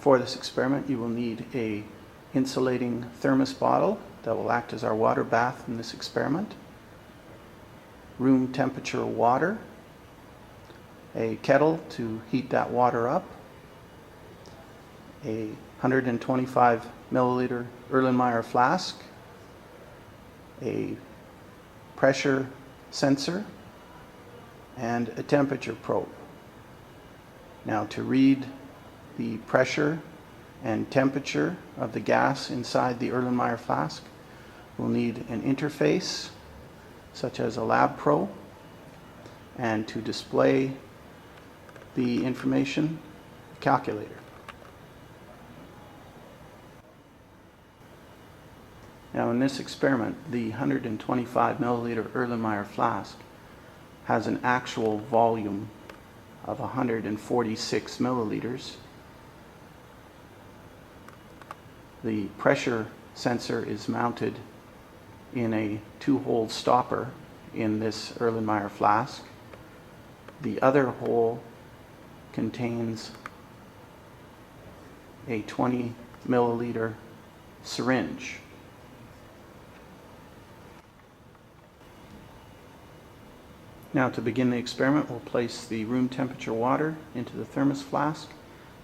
For this experiment, you will need a insulating thermos bottle that will act as our water bath in this experiment, room temperature water, a kettle to heat that water up, a 125 milliliter Erlenmeyer flask, a pressure sensor, and a temperature probe. Now, to read the pressure and temperature of the gas inside the Erlenmeyer flask, we'll need an interface such as a Lab Pro, and to display the information, a calculator. Now, in this experiment, the 125 milliliter Erlenmeyer flask has an actual volume of 146 milliliters. The pressure sensor is mounted in a 2-hole stopper in this Erlenmeyer flask. The other hole contains a 20 milliliter syringe. Now, to begin the experiment, we'll place the room temperature water into the thermos flask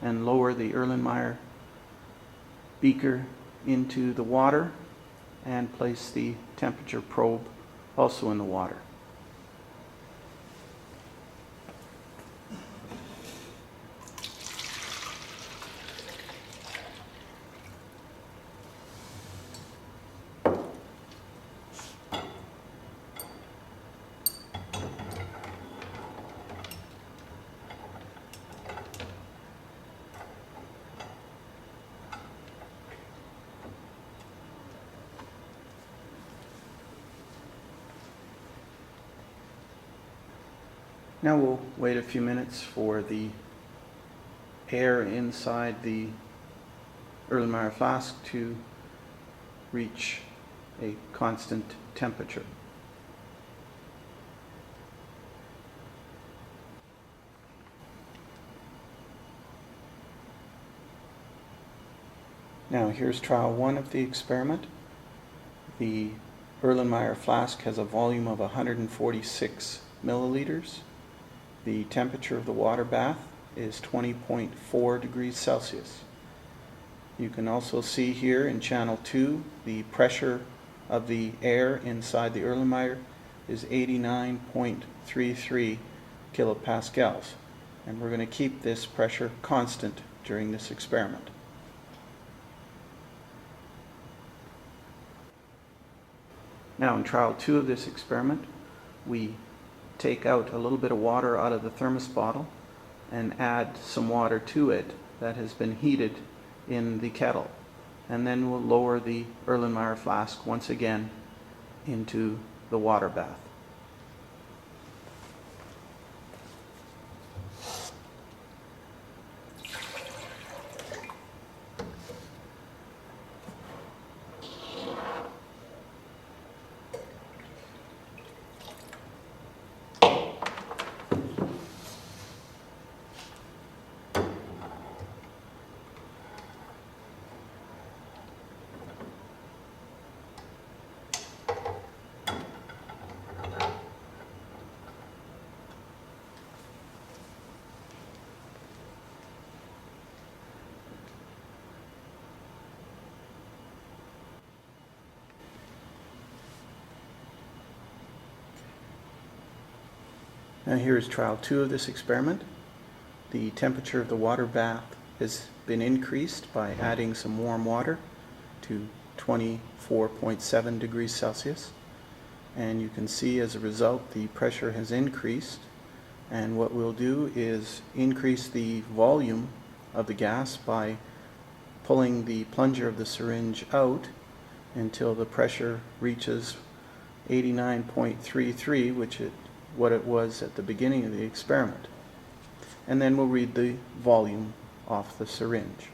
and lower the Erlenmeyer beaker into the water and place the temperature probe also in the water. Now we'll wait a few minutes for the air inside the Erlenmeyer flask to reach a constant temperature. Now, here's trial 1 of the experiment. The Erlenmeyer flask has a volume of 146 milliliters. The temperature of the water bath is 20.4 degrees Celsius. You can also see here in channel 2 the pressure of the air inside the Erlenmeyer is 89.33 kilopascals, and we're going to keep this pressure constant during this experiment. Now, in trial 2 of this experiment, we take out a little bit of water out of the thermos bottle and add some water to it that has been heated in the kettle. And then we'll lower the Erlenmeyer flask once again into the water bath. Now, here is trial 2 of this experiment. The temperature of the water bath has been increased by adding some warm water to 24.7 degrees Celsius. And you can see as a result the pressure has increased. And what we'll do is increase the volume of the gas by pulling the plunger of the syringe out until the pressure reaches 89.33, which is what it was at the beginning of the experiment. And then we'll read the volume off the syringe.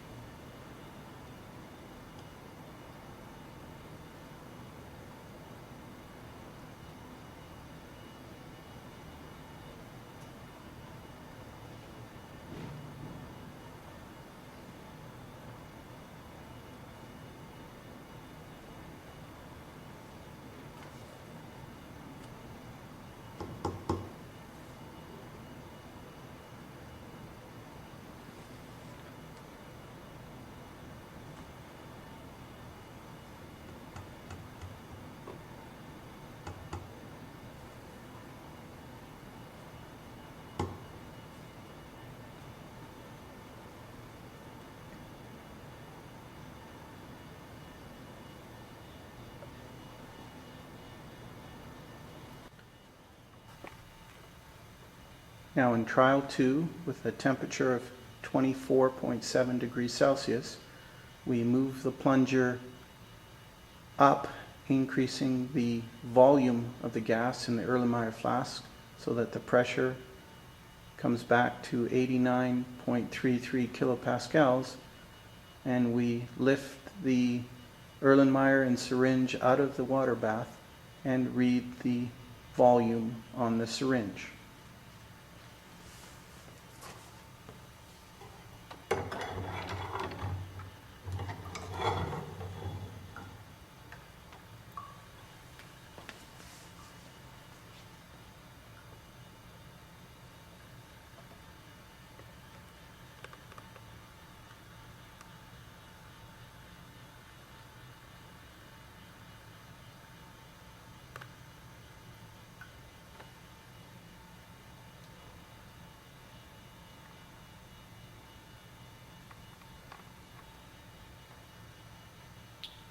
Now in trial 2, with a temperature of 24.7 degrees Celsius, we move the plunger up, increasing the volume of the gas in the Erlenmeyer flask so that the pressure comes back to 89.33 kilopascals, and we lift the Erlenmeyer and syringe out of the water bath and read the volume on the syringe.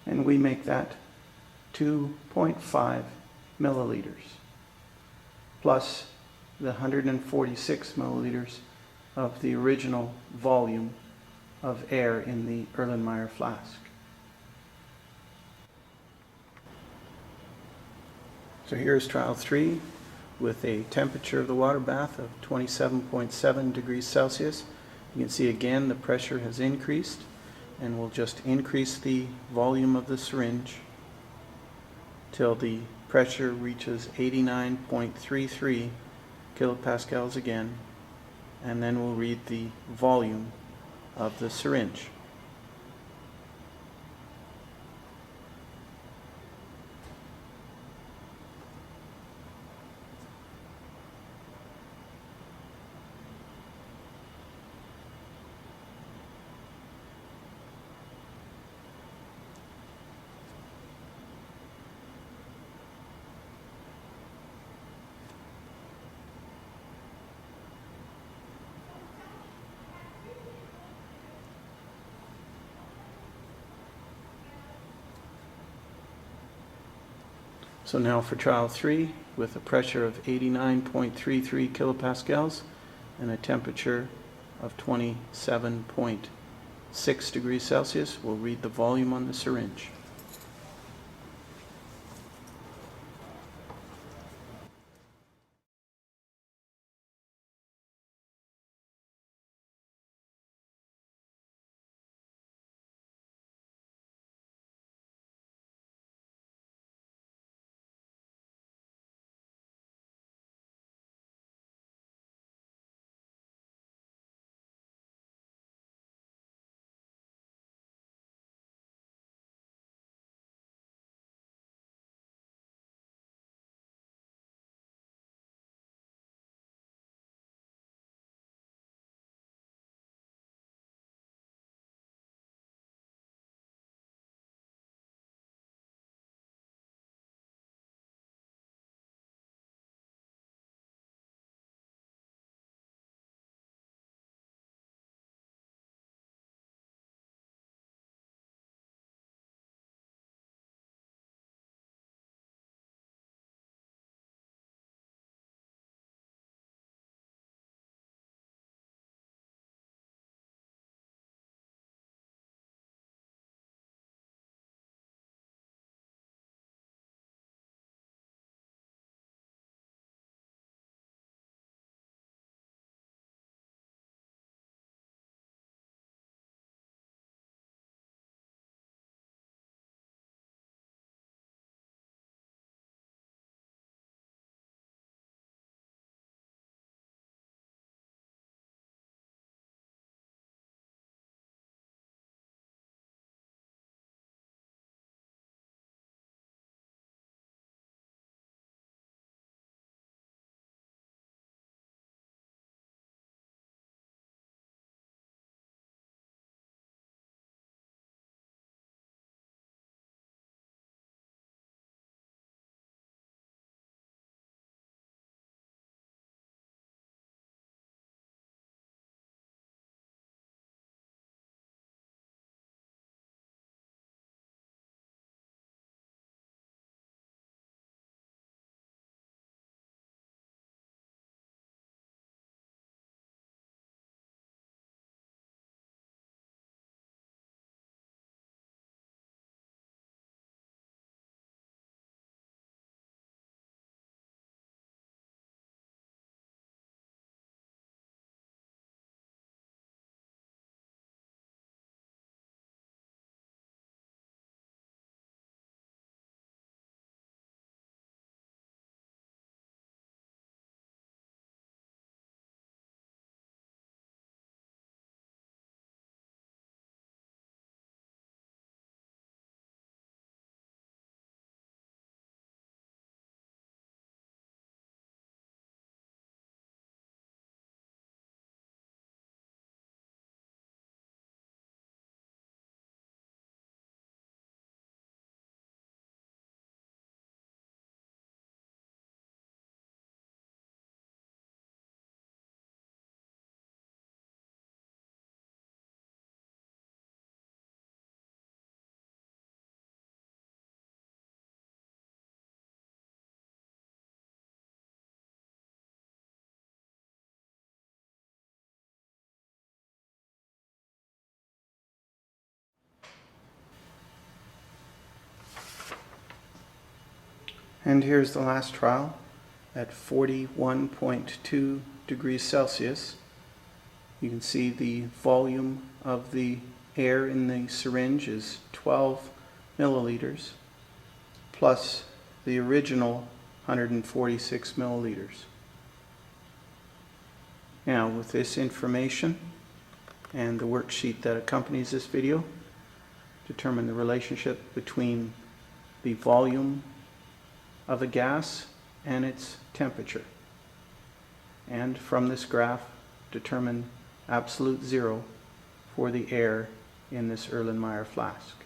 And we make that 2.5 milliliters plus the 146 milliliters of the original volume of air in the Erlenmeyer flask. So here's trial 3 with a temperature of the water bath of 27.7 degrees Celsius. You can see again the pressure has increased, and we'll just increase the volume of the syringe till the pressure reaches 89.33 kilopascals again, and then we'll read the volume of the syringe. So now for trial 3, with a pressure of 89.33 kilopascals and a temperature of 27.6 degrees Celsius, we'll read the volume on the syringe. And here's the last trial at 41.2 degrees Celsius. You can see the volume of the air in the syringe is 12 milliliters plus the original 146 milliliters. Now, with this information and the worksheet that accompanies this video, determine the relationship between the volume of a gas and its temperature. And from this graph, determine absolute zero for the air in this Erlenmeyer flask.